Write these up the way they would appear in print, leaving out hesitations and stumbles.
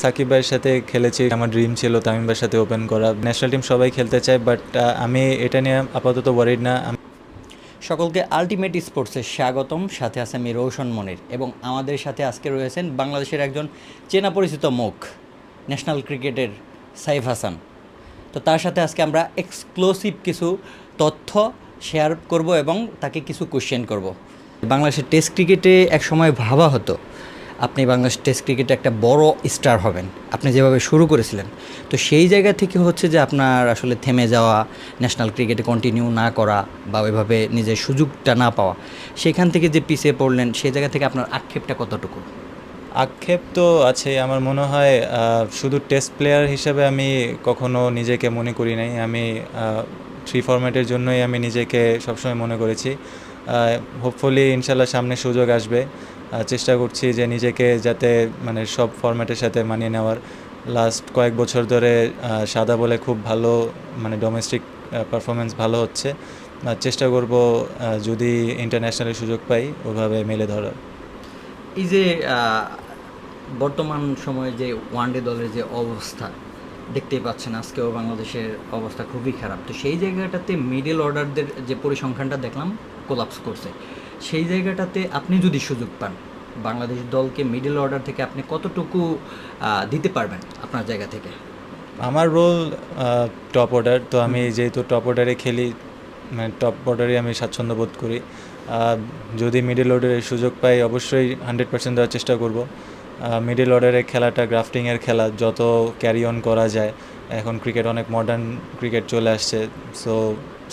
সাকিব ভাইয়ের সাথে খেলেছি, আমার ড্রিম ছিল তামিম ভাইয়ের সাথে ওপেন করা। ন্যাশনাল টিম সবাই খেলতে চায়, বাট আমি এটা নিয়ে আপাতত ওয়ারিড না। সকলকে আলটিমেট স্পোর্টসে স্বাগতম। সাথে আছে আমি রৌশন মনির এবং আমাদের সাথে আজকে রয়েছেন বাংলাদেশের একজন চেনা পরিচিত মুখ, ন্যাশনাল ক্রিকেটের সাইফ হাসান। তো তার সাথে আজকে আমরা এক্সক্লুসিভ কিছু তথ্য শেয়ার করব এবং তাকে কিছু কোশ্চেন করব। বাংলাদেশের টেস্ট ক্রিকেটে এক সময় ভাবা হতো আপনি বাংলাদেশ টেস্ট ক্রিকেটে একটা বড় স্টার হবেন, আপনি যেভাবে শুরু করেছিলেন। তো সেই জায়গা থেকে হচ্ছে যে আপনার আসলে থেমে যাওয়া, ন্যাশনাল ক্রিকেটে কন্টিনিউ না করা বা ওইভাবে নিজের সুযোগটা না পাওয়া, সেখান থেকে যে পিছিয়ে পড়লেন, সেই জায়গা থেকে আপনার আক্ষেপটা কতটুকু? আক্ষেপ তো আছে। আমার মনে হয় শুধু টেস্ট প্লেয়ার হিসেবে আমি কখনো নিজেকে মনে করি নাই। আমি থ্রি ফরম্যাটের জন্যই আমি নিজেকে সবসময় মনে করেছি। হোপফুলি ইনশাল্লাহ সামনে সুযোগ আসবে। চেষ্টা করছি যে নিজেকে যাতে মানে সব ফরম্যাটের সাথে মানিয়ে নেওয়ার। লাস্ট কয়েক বছর ধরে সাদা বলে খুব ভালো, মানে ডোমেস্টিক পারফরমেন্স ভালো হচ্ছে। চেষ্টা করব যদি ইন্টারন্যাশনালের সুযোগ পাই ওভাবে মেলে ধরার। এই যে বর্তমান সময়ে যে ওয়ানডে দলের যে অবস্থা দেখতেই পাচ্ছেন, আজকেও বাংলাদেশের অবস্থা খুবই খারাপ। তো সেই জায়গাটাতে মিডল অর্ডারদের যে পরিসংখ্যানটা দেখলাম কোলাপস করছে, সেই জায়গাটাতে আপনি যদি সুযোগ পান, বাংলাদেশ দলকে মিডল অর্ডার থেকে আপনি কতটুকু দিতে পারবেন আপনার জায়গা থেকে? আমার রোল টপ অর্ডার, তো আমি যেহেতু টপ অর্ডারে খেলি, মানে টপ অর্ডারে আমি স্বাচ্ছন্দ্য বোধ করি। যদি মিডল অর্ডারের সুযোগ পাই অবশ্যই 100% দেওয়ার চেষ্টা করব। মিডল অর্ডারের খেলাটা গ্রাফটিংয়ের খেলা, যত ক্যারি অন করা যায়। এখন ক্রিকেট অনেক মডার্ন ক্রিকেট চলে আসছে, সো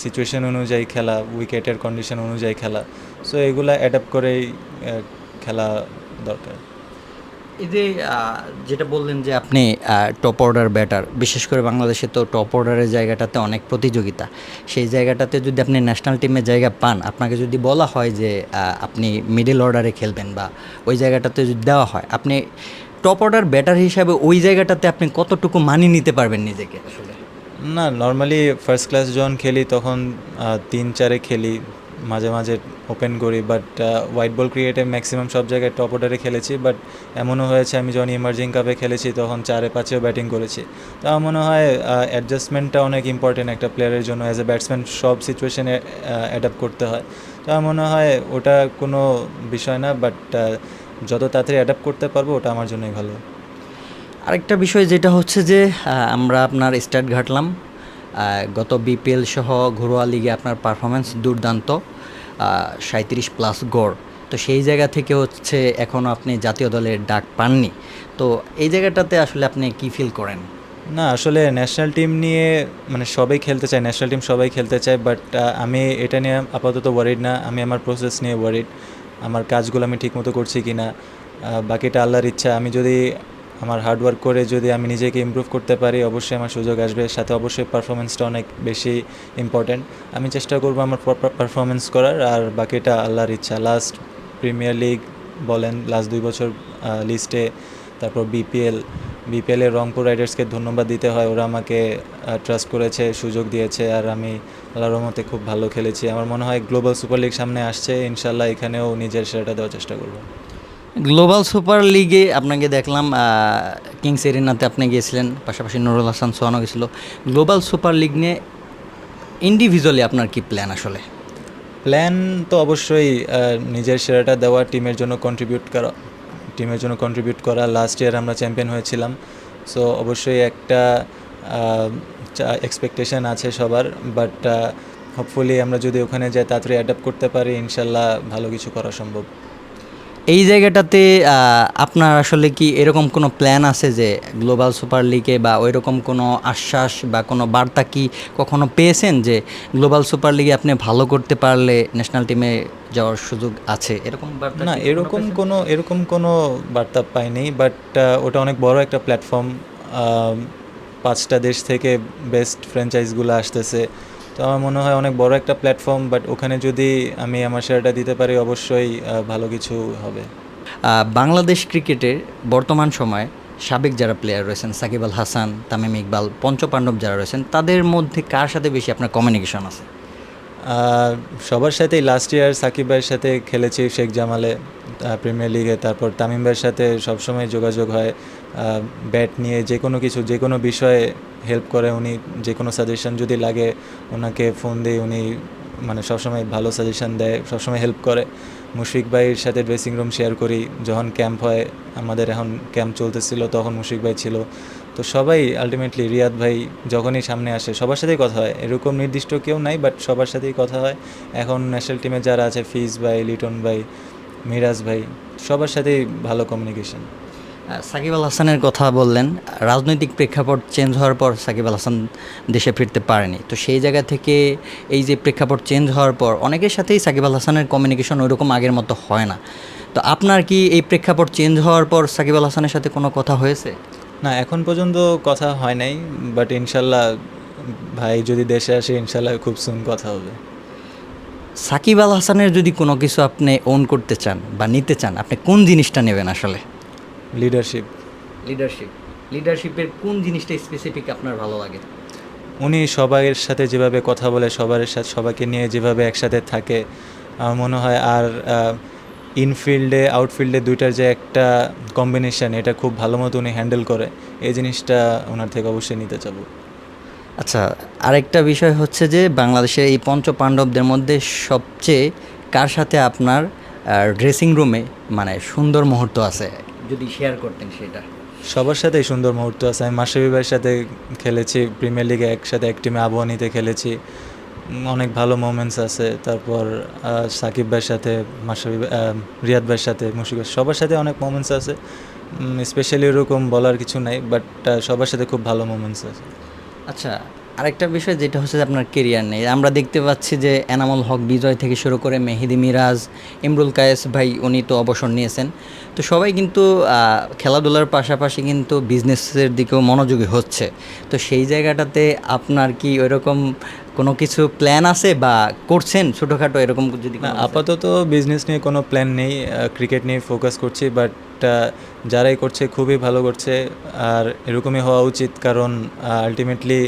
সিচুয়েশন অনুযায়ী খেলা, উইকেটের কন্ডিশন অনুযায়ী খেলা, সো এগুলা অ্যাডাপ্ট করেই খেলা দরকার। এই যে যেটা বললেন যে আপনি টপ অর্ডার ব্যাটার, বিশেষ করে বাংলাদেশে তো টপ অর্ডারের জায়গাটাতে অনেক প্রতিযোগিতা। সেই জায়গাটাতে যদি আপনি ন্যাশনাল টিমে জায়গা পান, আপনাকে যদি বলা হয় যে আপনি মিডল অর্ডারে খেলবেন বা ওই জায়গাটাতে যদি দেওয়া হয়, আপনি টপ অর্ডার ব্যাটার হিসাবে ওই জায়গাটাতে আপনি কতটুকু মানিয়ে নিতে পারবেন নিজেকে আসলে? না, নর্মালি ফার্স্ট ক্লাস যখন খেলি তখন 3-4-এ খেলি, মাঝে মাঝে ওপেন করি। বাট হোয়াইট বল ক্রিকেটে ম্যাক্সিমাম সব জায়গায় টপ অর্ডারে খেলেছি। বাট এমনও হয়েছে আমি যখন ইমার্জিং কাপে খেলেছি তখন 4-5-এও ব্যাটিং করেছি। তো আমার মনে হয় অ্যাডজাস্টমেন্টটা অনেক ইম্পর্টেন্ট একটা প্লেয়ারের জন্য। অ্যাজ এ ব্যাটসম্যান সব সিচুয়েশনে অ্যাডাপ্ট করতে হয়। তো আমার মনে হয় ওটা কোনো বিষয় না, বাট যত তাড়াতাড়ি অ্যাডাপ্ট করতে পারবো ওটা আমার জন্যই ভালো। আরেকটা বিষয় যেটা হচ্ছে যে আমরা আপনার স্টার্ট ঘাটলাম, গত বিপিএল সহ ঘরোয়া লিগে আপনার পারফরমেন্স দুর্দান্ত, 37+ গড়। তো সেই জায়গা থেকে হচ্ছে এখনও আপনি জাতীয় দলের ডাক পাননি। তো এই জায়গাটাতে আসলে আপনি কি ফিল করেন? না, আসলে ন্যাশনাল টিম নিয়ে মানে সবাই খেলতে চায়, ন্যাশনাল টিম সবাই খেলতে চায়, বাট আমি এটা নিয়ে আপাতত ওয়ারিড না। আমি আমার প্রসেস নিয়ে ওয়ারিড, আমার কাজগুলো আমি ঠিকমতো করছি কি না। বাকিটা আল্লাহর ইচ্ছা। আমি যদি আমার হার্ডওয়ার্ক করে যদি আমি নিজেকে ইমপ্রুভ করতে পারি অবশ্যই আমার সুযোগ আসবে। সাথে অবশ্যই পারফরমেন্সটা অনেক বেশি ইম্পর্ট্যান্ট। আমি চেষ্টা করবো আমার পারফরমেন্স করার, আর বাকিটা আল্লাহর ইচ্ছা। লাস্ট প্রিমিয়ার লিগ বলেন, লাস্ট 2 বছর লিস্টে, তারপর বিপিএলের রংপুর রাইডার্সকে ধন্যবাদ দিতে হয়। ওরা আমাকে ট্রাস্ট করেছে, সুযোগ দিয়েছে, আর আমি আল্লাহর রহমতে খুব ভালো খেলেছি। আমার মনে হয় গ্লোবাল সুপার লিগ সামনে আসছে, ইনশাল্লাহ এখানেও নিজের সেরাটা দেওয়ার চেষ্টা করব। গ্লোবাল সুপার লিগে আপনাকে দেখলাম কিংস এরিনাতে আপনি গিয়েছিলেন, পাশাপাশি নুরুল হাসান সোহানও গেছিল। গ্লোবাল সুপার লিগ নিয়ে ইন্ডিভিজুয়ালি আপনার কি প্ল্যান আসলে? প্ল্যান তো অবশ্যই নিজের সেরাটা দেওয়া, টিমের জন্য কন্ট্রিবিউট করা। লাস্ট ইয়ার আমরা চ্যাম্পিয়ন হয়েছিলাম, সো অবশ্যই একটা এক্সপেকটেশন আছে সবার। বাট হোপফুলি আমরা যদি ওখানে যাই তাড়াতাড়ি অ্যাডাপ্ট করতে পারি, ইনশাল্লাহ ভালো কিছু করা সম্ভব। এই জায়গাটাতে আপনার আসলে কি এরকম কোনো প্ল্যান আছে যে গ্লোবাল সুপার লিগে বা ওইরকম কোনো আশ্বাস বা কোনো বার্তা কি কখনো পেয়েছেন যে গ্লোবাল সুপার লিগে আপনি ভালো করতে পারলে ন্যাশনাল টিমে যাওয়ার সুযোগ আছে, এরকম বার্তা না, কি কখনো পেয়েছেন? এরকম কোনো বার্তা পাইনি। বাট ওটা অনেক বড় একটা প্ল্যাটফর্ম। 5টা দেশ থেকে বেস্ট ফ্র্যাঞ্চাইজগুলো আসতেছে, তো আমার মনে হয় অনেক বড় একটা প্ল্যাটফর্ম। বাট ওখানে যদি আমি আমার শেয়ারটা দিতে পারি অবশ্যই ভালো কিছু হবে। বাংলাদেশ ক্রিকেটের বর্তমান সময়ে সাবেক যারা প্লেয়ার রয়েছেন, সাকিব আল হাসান, তামিম ইকবাল, পঞ্চপাণ্ডব যারা রয়েছেন, তাদের মধ্যে কার সাথে বেশি আপনার কমিউনিকেশন আছে? সবার সাথেই লাস্ট ইয়ার সাকিব ভাইয়ের সাথে খেলেছি শেখ জামালে প্রিমিয়ার লিগে, তারপর তামিম ভাইয়ের সাথে সবসময় যোগাযোগ হয় ব্যাট নিয়ে, যে কোনো কিছু যে কোনো বিষয়ে হেল্প করে উনি, যে কোনো সাজেশন যদি লাগে ওনাকে ফোন দিয়ে উনি মানে সবসময় ভালো সাজেশন দেয়, সবসময় হেল্প করে। মুশফিক ভাইয়ের সাথে ড্রেসিং রুম শেয়ার করি, যখন ক্যাম্প হয় আমাদের, এখন ক্যাম্প চলতেছিল তখন মুশফিক ভাই ছিল। তো সবাই আলটিমেটলি, রিয়াদ ভাই যখনই সামনে আসে সবার সাথেই কথা হয়, এরকম নির্দিষ্ট কেউ নাই, বাট সবার সাথেই কথা হয়। এখন ন্যাশনাল টিমে যারা আছে, ফিজ ভাই, লিটন ভাই, মিরাজ ভাই, সবার সাথেই ভালো কমিউনিকেশন। সাকিব আল হাসানের কথা বললেন, রাজনৈতিক প্রেক্ষাপট চেঞ্জ হওয়ার পর সাকিব আল হাসান দেশে ফিরতে পারেনি, তো সেই জায়গা থেকে এই যে প্রেক্ষাপট চেঞ্জ হওয়ার পর অনেকের সাথেই সাকিব আল হাসানের কমিউনিকেশন ওইরকম আগের মতো হয় না। তো আপনার কি এই প্রেক্ষাপট চেঞ্জ হওয়ার পর সাকিব আল হাসানের সাথে কোনো কথা হয়েছে? না, এখন পর্যন্ত কথা হয় নাই, বাট ইনশাল্লাহ ভাই যদি দেশে আসে ইনশাল্লাহ খুব সুন কথা হবে। সাকিব আল হাসানের যদি কোনো কিছু আপনি ওন করতে চান বা নিতে চান, আপনি কোন জিনিসটা নেবেন আসলে? লিডারশিপ। লিডারশিপের কোন জিনিসটা স্পেসিফিক আপনার ভালো লাগে? উনি সবার সাথে যেভাবে কথা বলে, সবার সাথে সবাইকে নিয়ে যেভাবে একসাথে থাকে, আমার মনে হয়। আর ইনফিল্ডে আউটফিল্ডে দুইটার যে একটা কম্বিনেশন, এটা খুব ভালো মতো উনি হ্যান্ডেল করে, এই জিনিসটা ওনার থেকে অবশ্যই নিতে চাবো। আচ্ছা, আরেকটা বিষয় হচ্ছে যে বাংলাদেশের এই পঞ্চপাণ্ডবদের মধ্যে সবচেয়ে কার সাথে আপনার ড্রেসিং রুমে মানে সুন্দর মুহূর্ত আছে, যদি শেয়ার করতেন সেটা। সবার সাথেই সুন্দর মুহূর্ত আছে। আমি মাশরাফি ভাইয়ের সাথে খেলেছি প্রিমিয়ার লিগে, একসাথে এক টিমে আবহানিতে খেলেছি, অনেক ভালো মোমেন্টস আছে। তারপর সাকিব ভাইয়ের সাথে, মাশরাফি রিয়াদ ভাইয়ের সাথে, মুশফিক ভাই, সবার সাথে অনেক মোমেন্টস আছে। স্পেশালি ওরকম বলার কিছু নাই, বাট সবার সাথে খুব ভালো মোমেন্টস আছে। আচ্ছা, আরেকটা বিষয় যেটা হচ্ছে যে আপনার কেরিয়ার নেই, আমরা দেখতে পাচ্ছি যে এনামুল হক বিজয় থেকে শুরু করে মেহেদি মিরাজ, ইমরুল কায়েস ভাই উনি তো অবসর নিয়েছেন, তো সবাই কিন্তু খেলাধুলার পাশাপাশি কিন্তু বিজনেসের দিকেও মনোযোগী হচ্ছে। তো সেই জায়গাটাতে আপনার কি ওইরকম কোনো কিছু প্ল্যান আছে বা করছেন ছোটোখাটো এরকম যদি না, কোনো আছে? আপাতত বিজনেস নিয়ে কোনো প্ল্যান নেই, ক্রিকেট নিয়ে ফোকাস করছি। বাট যারাই করছে খুবই ভালো করছে, আর এরকমই হওয়া উচিত, কারণ আলটিমেটলি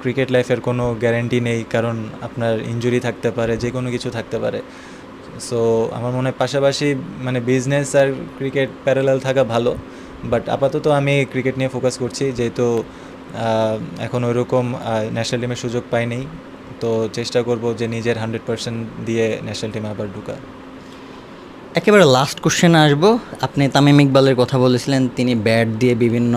ক্রিকেট লাইফের কোনো গ্যারান্টি নেই, কারণ আপনার ইনজুরি থাকতে পারে, যে কোনো কিছু থাকতে পারে। সো আমার মনে হয় পাশাপাশি মানে বিজনেস আর ক্রিকেট প্যারালাল থাকা ভালো। বাট আপাতত আমি ক্রিকেট নিয়ে ফোকাস করছি, যেহেতু এখন ওইরকম ন্যাশনাল টিমের সুযোগ পাইনি, তো চেষ্টা করব যে নিজের 100% দিয়ে ন্যাশনাল টিমে আবার ঢোকা। একেবারে লাস্ট কোশ্চেনে আসবো। আপনি তামিম ইকবালের কথা বলেছিলেন, তিনি ব্যাট দিয়ে বিভিন্ন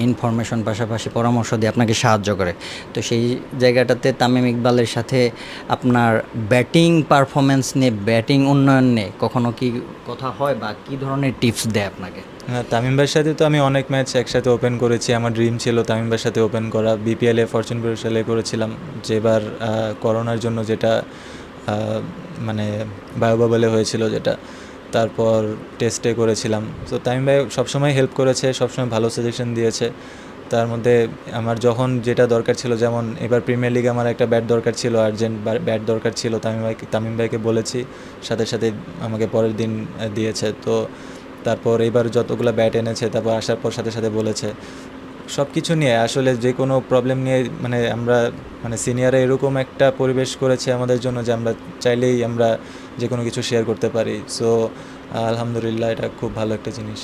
ইনফরমেশন পাশাপাশি পরামর্শ দিয়ে আপনাকে সাহায্য করে, তো সেই জায়গাটাতে তামিম ইকবালের সাথে আপনার ব্যাটিং পারফরমেন্স নিয়ে, ব্যাটিং উন্নয়ন নিয়ে কখনো কি কথা হয় বা কী ধরনের টিপস দেয় আপনাকে? হ্যাঁ, তামিম ভাইয়ের সাথে তো আমি অনেক ম্যাচ একসাথে ওপেন করেছি। আমার ড্রিম ছিল তামিম ভাইয়ের সাথে ওপেন করা। বিপিএলে ফরচুন বরিশালে করেছিলাম, যেবার করোনার জন্য যেটা মানে বায়োবাবলে হয়েছিল যেটা, তারপর টেস্টে করেছিলাম। তো তামিম ভাই সবসময় হেল্প করেছে, সবসময় ভালো সাজেশন দিয়েছে। তার মধ্যে আমার যখন যেটা দরকার ছিল, যেমন এবার প্রিমিয়ার লিগে আমার একটা ব্যাট দরকার ছিল, আর্জেন্ট ব্যাট দরকার ছিল, তামিম ভাইকে বলেছি, সাথে সাথে আমাকে পরের দিন দিয়েছে। তো তারপর এবার যতগুলো ব্যাট এনেছে, তারপর আসার পর সাথে সাথে বলেছে। সব কিছু নিয়ে আসলে যে কোনো প্রবলেম নিয়ে মানে আমরা মানে সিনিয়ররা এরকম একটা পরিবেশ করেছে আমাদের জন্য যে আমরা চাইলেই আমরা যে কোনো কিছু শেয়ার করতে পারি। সো আলহামদুলিল্লাহ, এটা খুব ভালো একটা জিনিস।